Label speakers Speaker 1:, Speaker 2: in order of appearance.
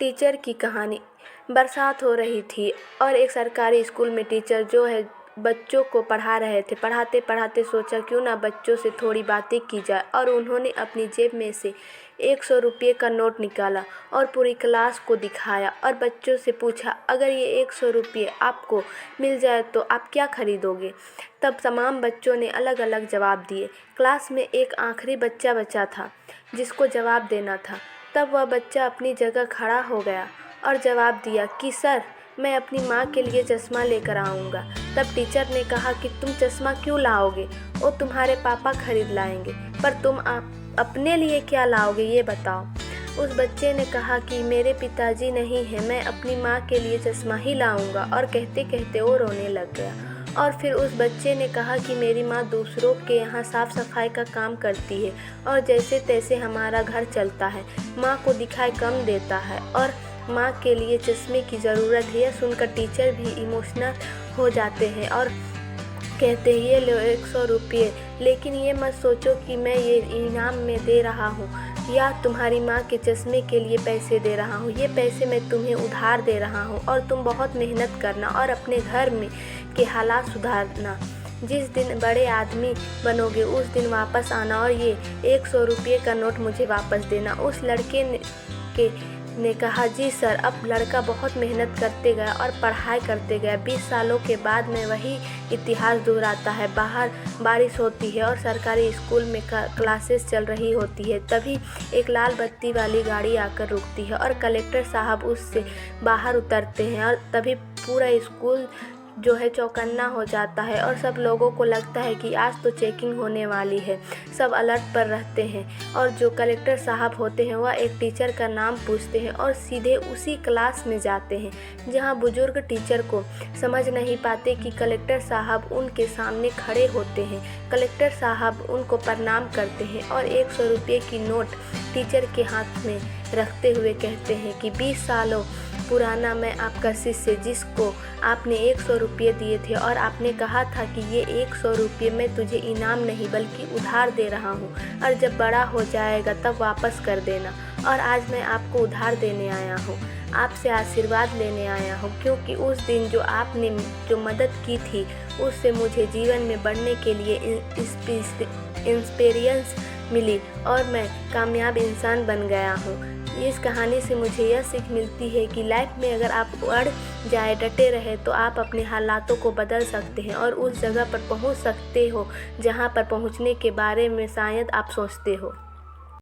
Speaker 1: Teacher की कहानी। बरसात हो रही थी और एक सरकारी स्कूल में टीचर जो है बच्चों को पढ़ा रहे थे। पढ़ाते पढ़ाते सोचा क्यों ना बच्चों से थोड़ी बातें की जाए, और उन्होंने अपनी जेब में से 100 रुपये का नोट निकाला और पूरी क्लास को दिखाया और बच्चों से पूछा, अगर ये 100 रुपये आपको मिल जाए तो आप क्या खरीदोगे। तब तमाम बच्चों ने अलग अलग जवाब दिए। क्लास में एक आखिरी बच्चा बचा था जिसको जवाब देना था। तब वह बच्चा अपनी जगह खड़ा हो गया और जवाब दिया कि सर, मैं अपनी माँ के लिए चश्मा लेकर आऊँगा। तब टीचर ने कहा कि तुम चश्मा क्यों लाओगे, वो तुम्हारे पापा खरीद लाएंगे, पर तुम अपने लिए क्या लाओगे ये बताओ। उस बच्चे ने कहा कि मेरे पिताजी नहीं हैं, मैं अपनी माँ के लिए चश्मा ही लाऊंगा, और कहते कहते वो रोने लग गया। और फिर उस बच्चे ने कहा कि मेरी माँ दूसरों के यहाँ साफ़ सफाई का काम करती है और जैसे तैसे हमारा घर चलता है। माँ को दिखाई कम देता है और माँ के लिए चश्मे की ज़रूरत है। यह सुनकर टीचर भी इमोशनल हो जाते हैं और कहते हैं, ये लो 100 रुपये, लेकिन ये मत सोचो कि मैं ये इनाम में दे रहा हूँ या तुम्हारी माँ के चश्मे के लिए पैसे दे रहा हूँ। ये पैसे मैं तुम्हें उधार दे रहा हूँ और तुम बहुत मेहनत करना और अपने घर में के हालात सुधारना। जिस दिन बड़े आदमी बनोगे उस दिन वापस आना और ये 100 रुपये का नोट मुझे वापस देना। उस लड़के ने कहा, जी सर। अब लड़का बहुत मेहनत करते गया और पढ़ाई करते गया। 20 सालों के बाद में वही इतिहास दोहराता है। बाहर बारिश होती है और सरकारी स्कूल में क्लासेस चल रही होती है। तभी एक लाल बत्ती वाली गाड़ी आकर रुकती है और कलेक्टर साहब उससे बाहर उतरते हैं और तभी पूरा स्कूल जो है चौकन्ना हो जाता है और सब लोगों को लगता है कि आज तो चेकिंग होने वाली है। सब अलर्ट पर रहते हैं और जो कलेक्टर साहब होते हैं वह एक टीचर का नाम पूछते हैं और सीधे उसी क्लास में जाते हैं जहां बुजुर्ग टीचर को समझ नहीं पाते कि कलेक्टर साहब उनके सामने खड़े होते हैं। कलेक्टर साहब उनको प्रणाम करते हैं और 100 रुपये की नोट टीचर के हाथ में रखते हुए कहते हैं कि 20 सालों पुराना मैं आपका शिष्य, जिसको आपने 100 रुपये दिए थे और आपने कहा था कि ये 100 रुपये मैं तुझे इनाम नहीं बल्कि उधार दे रहा हूँ और जब बड़ा हो जाएगा तब वापस कर देना। और आज मैं आपको उधार देने आया हूँ, आपसे आशीर्वाद लेने आया हूँ, क्योंकि उस दिन जो आपने जो मदद की थी उससे मुझे जीवन में बढ़ने के लिए इंस्पिरेंस मिली और मैं कामयाब इंसान बन गया हूँ। इस कहानी से मुझे यह सीख मिलती है कि लाइफ में अगर आप अड़ जाए, डटे रहे, तो आप अपने हालातों को बदल सकते हैं और उस जगह पर पहुंच सकते हो जहां पर पहुंचने के बारे में शायद आप सोचते हो।